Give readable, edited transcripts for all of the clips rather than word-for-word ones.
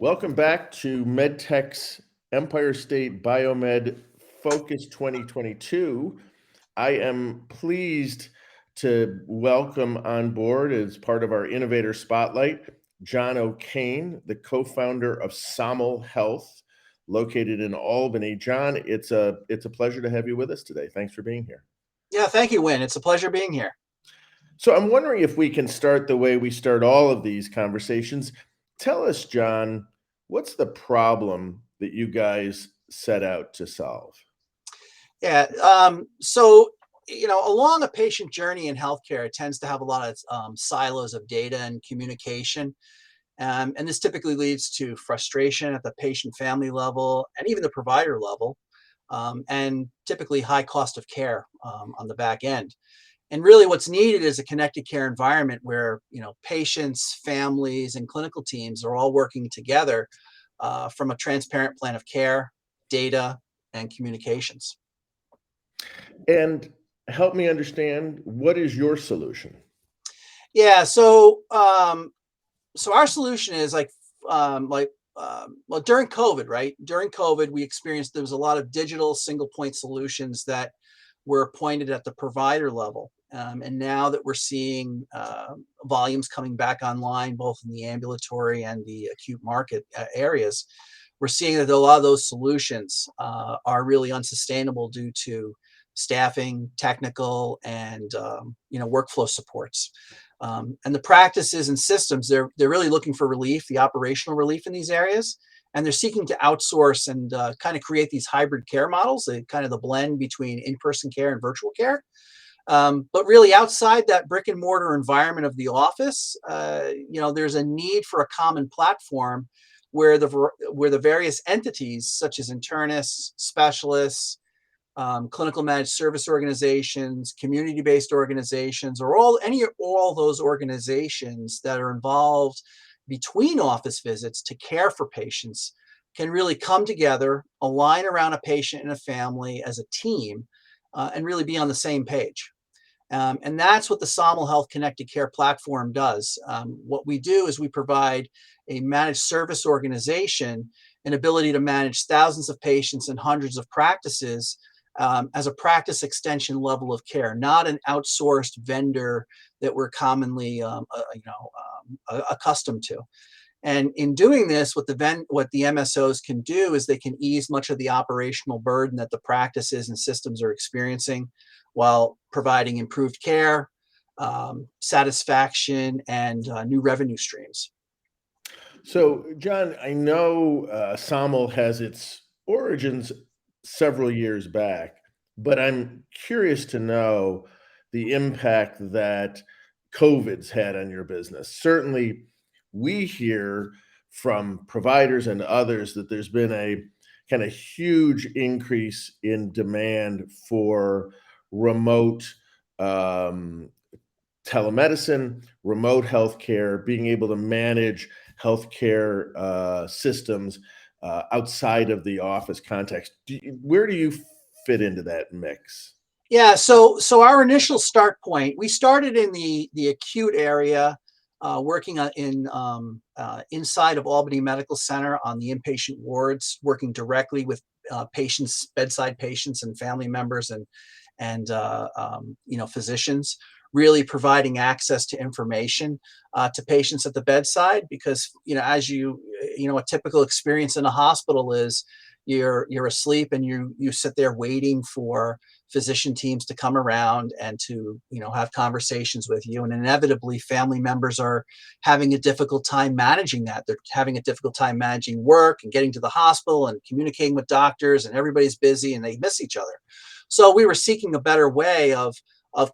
Welcome back to MedTech's Empire State Biomed Focus 2022. I am pleased to welcome on board as part of our Innovator Spotlight, John O'Kane, the co-founder of Somml Health, located in Albany. John, it's a pleasure to have you with us today. Thanks for being here. Yeah, thank you, Win. It's a pleasure being here. So I'm wondering if we can start the way we start all of these conversations. Tell us, John, what's the problem that you guys set out to solve? Yeah. Along a patient journey in healthcare, it tends to have a lot of silos of data and communication. And this typically leads to frustration at the patient family level and even the provider level, and typically high cost of care on the back end. And really what's needed is a connected care environment where, patients, families, and clinical teams are all working together from a transparent plan of care, data, and communications. And help me understand, what is your solution? Yeah, so our solution is well, during COVID, right? During COVID, we experienced there was a lot of digital single point solutions that were pointed at the provider level. And now that we're seeing volumes coming back online, both in the ambulatory and the acute market areas, we're seeing that a lot of those solutions are really unsustainable due to staffing, technical, and workflow supports. And the practices and systems, they're really looking for relief, the operational relief in these areas, and they're seeking to outsource and kind of create these hybrid care models, kind of the blend between in-person care and virtual care. But really outside that brick and mortar environment of the office, there's a need for a common platform where the various entities such as internists, specialists, clinical managed service organizations, community-based organizations, or all those organizations that are involved between office visits to care for patients can really come together, align around a patient and a family as a team, and really be on the same page. And that's what the Somml Health Connected Care platform does. What we do is we provide a managed service organization an ability to manage thousands of patients and hundreds of practices as a practice extension level of care, not an outsourced vendor that we're commonly accustomed to. And in doing this, what the MSOs can do is they can ease much of the operational burden that the practices and systems are experiencing while providing improved care, satisfaction, and new revenue streams. So, John, I know Somml has its origins several years back, but I'm curious to know the impact that COVID's had on your business. Certainly, we hear from providers and others that there's been a kind of huge increase in demand for remote telemedicine, remote healthcare, being able to manage healthcare systems outside of the office context. Where do you fit into that mix? Yeah, so our initial start point, we started in the acute area, working inside of Albany Medical Center on the inpatient wards, working directly with patients, bedside patients, and family members, and physicians, really providing access to information to patients at the bedside. Because as a typical experience in a hospital is you're asleep and you sit there waiting for physician teams to come around and to have conversations with you, and inevitably family members are having a difficult time managing that. They're having a difficult time managing work and getting to the hospital and communicating with doctors, and everybody's busy and they miss each other. So we were seeking a better way of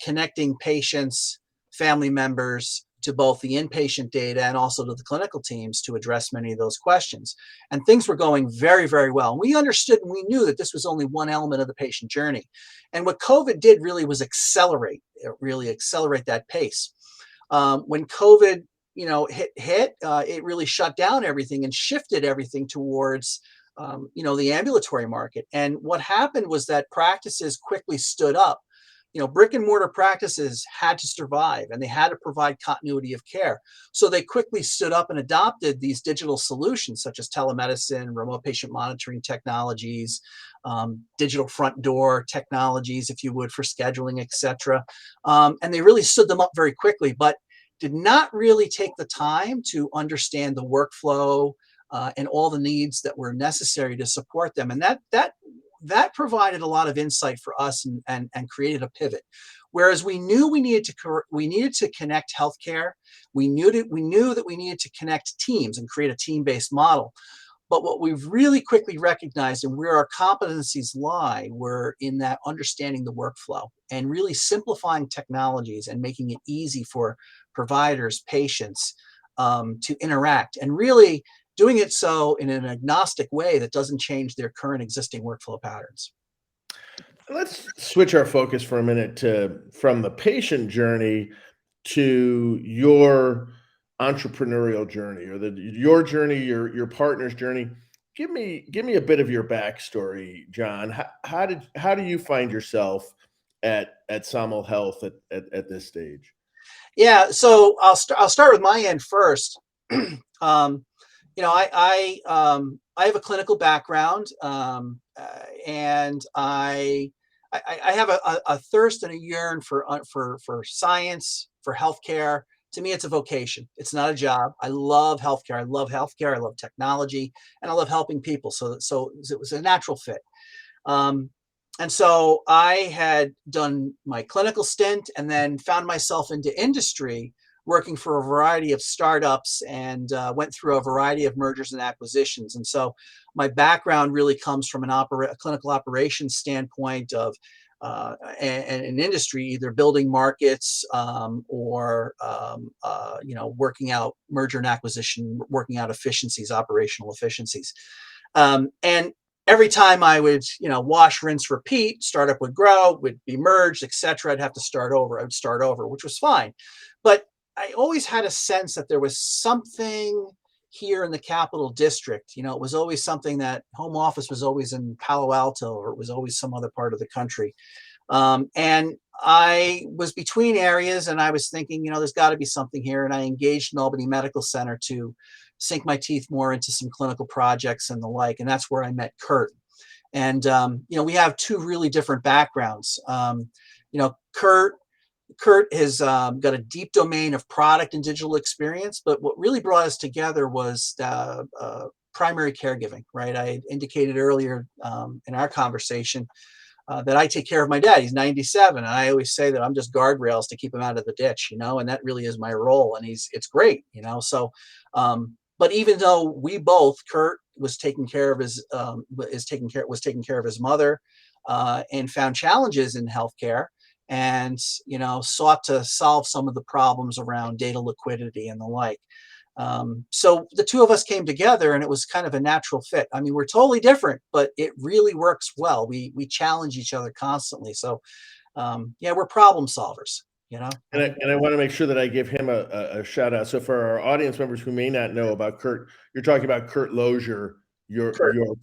connecting patients, family members, to both the inpatient data and also to the clinical teams to address many of those questions. And things were going very, very well. We understood and we knew that this was only one element of the patient journey. And what COVID did really was accelerate that pace. When COVID, hit, it really shut down everything and shifted everything towards, the ambulatory market. And what happened was that practices quickly stood up brick and mortar practices had to survive and they had to provide continuity of care. So they quickly stood up and adopted these digital solutions such as telemedicine, remote patient monitoring technologies, digital front door technologies, if you would, for scheduling, etc. And they really stood them up very quickly, but did not really take the time to understand the workflow and all the needs that were necessary to support them. And that provided a lot of insight for us and created a pivot. Whereas we knew we needed to connect healthcare, we knew that we needed to connect teams and create a team-based model. But what we've really quickly recognized and where our competencies lie were in that understanding the workflow and really simplifying technologies and making it easy for providers, patients to interact, and really doing it so in an agnostic way that doesn't change their current existing workflow patterns. Let's switch our focus for a minute to from the patient journey to your entrepreneurial journey, or your journey, your partner's journey. Give me a bit of your backstory, John. How do you find yourself at Somml Health at this stage? Yeah, so I'll start with my end first. um, I have a clinical background, and I have a thirst and a yearn for science, for healthcare. To me, it's a vocation. It's not a job. I love healthcare. I love healthcare. I love technology, and I love helping people. So it was a natural fit. Um, and so I had done my clinical stint and then found myself into industry working for a variety of startups and went through a variety of mergers and acquisitions. And so my background really comes from a clinical operations standpoint of an industry, either building markets or working out merger and acquisition, working out efficiencies, operational efficiencies. And every time I would, wash, rinse, repeat, startup would grow, would be merged, etc. I'd have to start over. I would start over, which was fine. But I always had a sense that there was something here in the capital district. It was always something that home office was always in Palo Alto, or it was always some other part of the country. And I was between areas and I was thinking, there's got to be something here. And I engaged in Albany Medical Center to sink my teeth more into some clinical projects and the like. And that's where I met Kurt. And, we have two really different backgrounds. Kurt has got a deep domain of product and digital experience, but what really brought us together was primary caregiving, right? I indicated earlier in our conversation that I take care of my dad. He's 97. And I always say that I'm just guardrails to keep him out of the ditch, and that really is my role. And it's great, So, but even though Kurt was taking care of was taking care of his mother, and found challenges in healthcare, and sought to solve some of the problems around data liquidity and the like. So the two of us came together, and it was kind of a natural fit. I mean, we're totally different, but it really works well. We challenge each other constantly. So we're problem solvers. And I want to make sure that I give him a shout out. So for our audience members who may not know about Kurt, you're talking about Kurt Lozier, your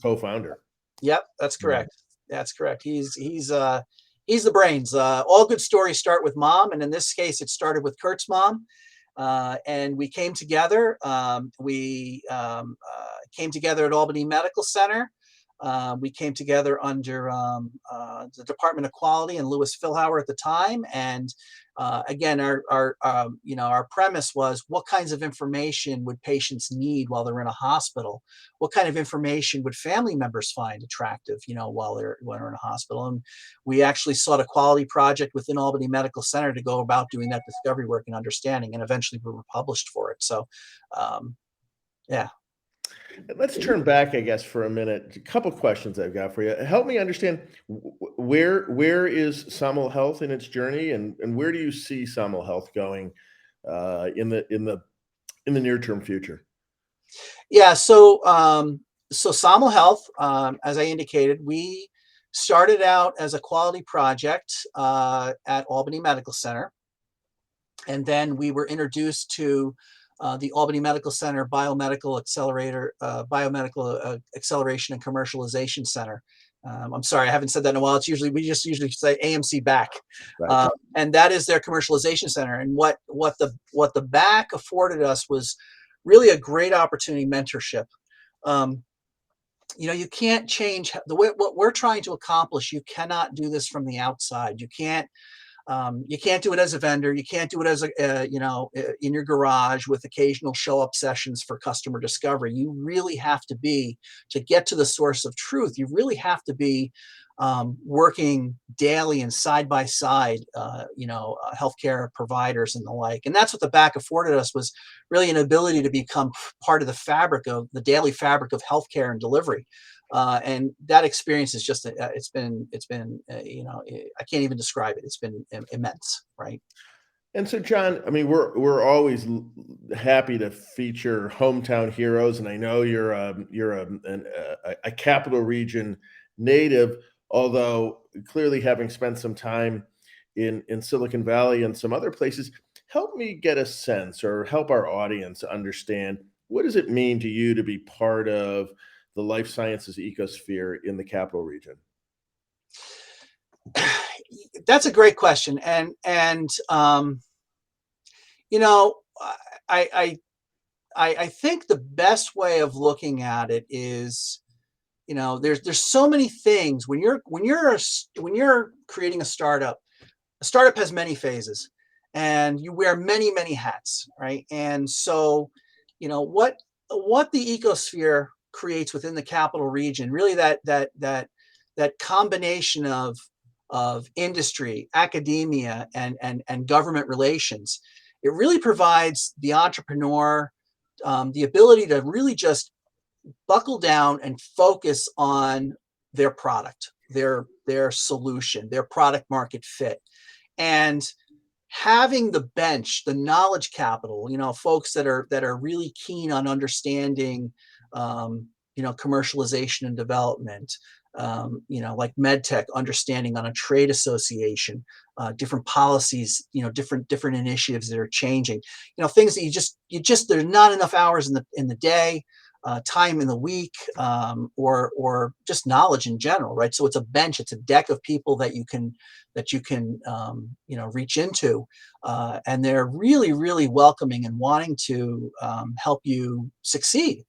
co-founder. Yep, that's correct. That's correct. He's the brains. All good stories start with mom, and in this case, it started with Kurt's mom. And we came together. We came together at Albany Medical Center. We came together under the Department of Quality and Louis Philhauer at the time. And again, our premise was, what kinds of information would patients need while they're in a hospital? What kind of information would family members find attractive, while they're in a hospital? And we actually sought a quality project within Albany Medical Center to go about doing that discovery work and understanding, and eventually we were published for it. So, yeah. Let's turn back, I guess, for a minute. A couple questions I've got for you. Help me understand where is Somml Health in its journey, and where do you see Somml Health going in the near term future? Yeah. So Somml Health, as I indicated, we started out as a quality project at Albany Medical Center, and then we were introduced to the Albany Medical Center Biomedical Acceleration and Commercialization Center I'm sorry, I haven't said that in a while. We just usually say AMC back, Right. and that is their commercialization center. And what the back afforded us was really a great opportunity mentorship. Um, you can't change the way what we're trying to accomplish. You cannot do this from the outside. You can't do it as a vendor. You can't do it as in your garage with occasional show up sessions for customer discovery. You really have to be, to get to the source of truth, you really have to be working daily and side by side, healthcare providers and the like. And that's what the back afforded us, was really an ability to become part of the fabric of the daily fabric of healthcare and delivery. And that experience is just, it's been, I can't even describe it. It's been immense, right? And so, John, I mean, we're always happy to feature hometown heroes, and I know you're a capital region native, although clearly having spent some time in Silicon Valley and some other places. Help me get a sense, or help our audience understand, what does it mean to you to be part of the life sciences ecosphere in the capital region? That's a great question. You know, I, I, I think the best way of looking at it is, there's so many things when you're creating a startup. A startup has many phases, and you wear many hats, right? And so, what the ecosphere creates within the capital region, really that combination of industry, academia, and government relations, it really provides the entrepreneur the ability to really just buckle down and focus on their product, their solution, their product market fit, and having the bench, the knowledge capital, folks that are really keen on understanding, commercialization and development, like medtech, understanding on a trade association, different policies, different initiatives that are changing, things that there's not enough hours in the day, time in the week, or just knowledge in general, right? So it's a bench, it's a deck of people that you can reach into, and they're really welcoming and wanting to help you succeed.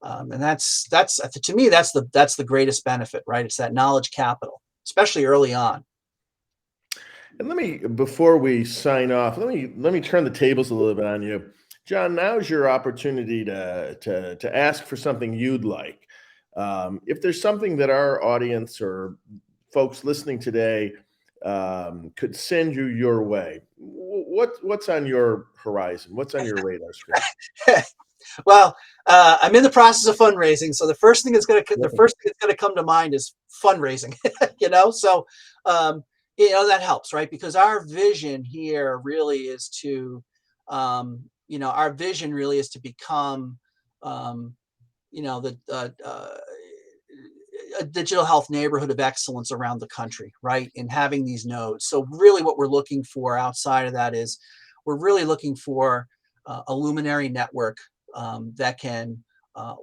And that's to me, that's the greatest benefit, right? It's that knowledge capital, especially early on. And before we sign off, let me turn the tables a little bit on you, John. Now's your opportunity to ask for something you'd like. If there's something that our audience or folks listening today could send you your way, what's on your horizon? What's on your radar screen? Well, I'm in the process of fundraising, so the first thing that's going to come to mind is fundraising. So that helps, right? Because our vision here really is to, our vision really is to become, a digital health neighborhood of excellence around the country, right? In having these nodes. So really, what we're looking for outside of that is, we're really looking for a luminary network that can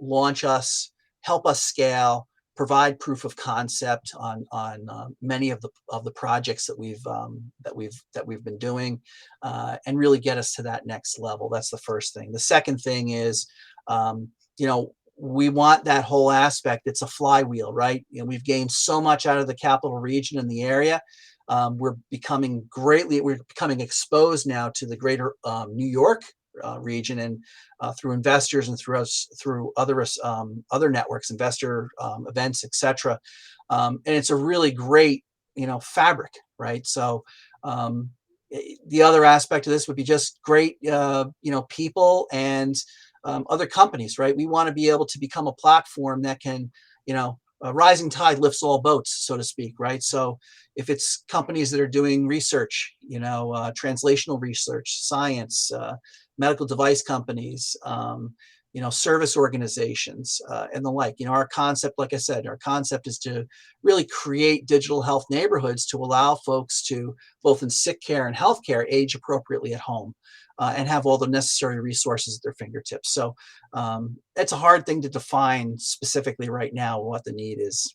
launch us, help us scale, provide proof of concept on many of the projects that we've been doing, and really get us to that next level. That's the first thing. The second thing is, we want that whole aspect. It's a flywheel, right? We've gained so much out of the capital region and the area. We're becoming exposed now to the greater New York region, and through investors and through other networks, investor events, etc. And it's a really great fabric, right? So the other aspect of this would be just great people and other companies, right? We want to be able to become a platform that can, a rising tide lifts all boats, so to speak, right? So if it's companies that are doing research, translational research, science, medical device companies, service organizations, and the like. Our concept, like I said, is to really create digital health neighborhoods to allow folks to, both in sick care and healthcare, age appropriately at home, and have all the necessary resources at their fingertips. So it's a hard thing to define specifically right now what the need is.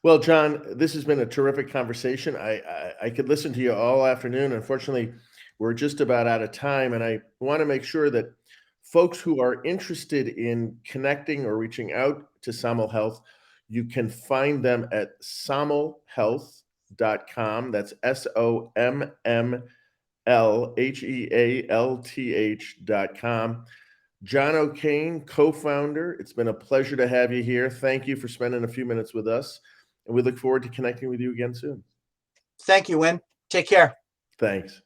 Well, John, this has been a terrific conversation. I could listen to you all afternoon. Unfortunately, we're just about out of time, and I want to make sure that folks who are interested in connecting or reaching out to Somml Health, you can find them at sommlhealth.com. That's SOMMLHEALTH.com. John O'Kane, co-founder, it's been a pleasure to have you here. Thank you for spending a few minutes with us, and we look forward to connecting with you again soon. Thank you, Win. Take care. Thanks.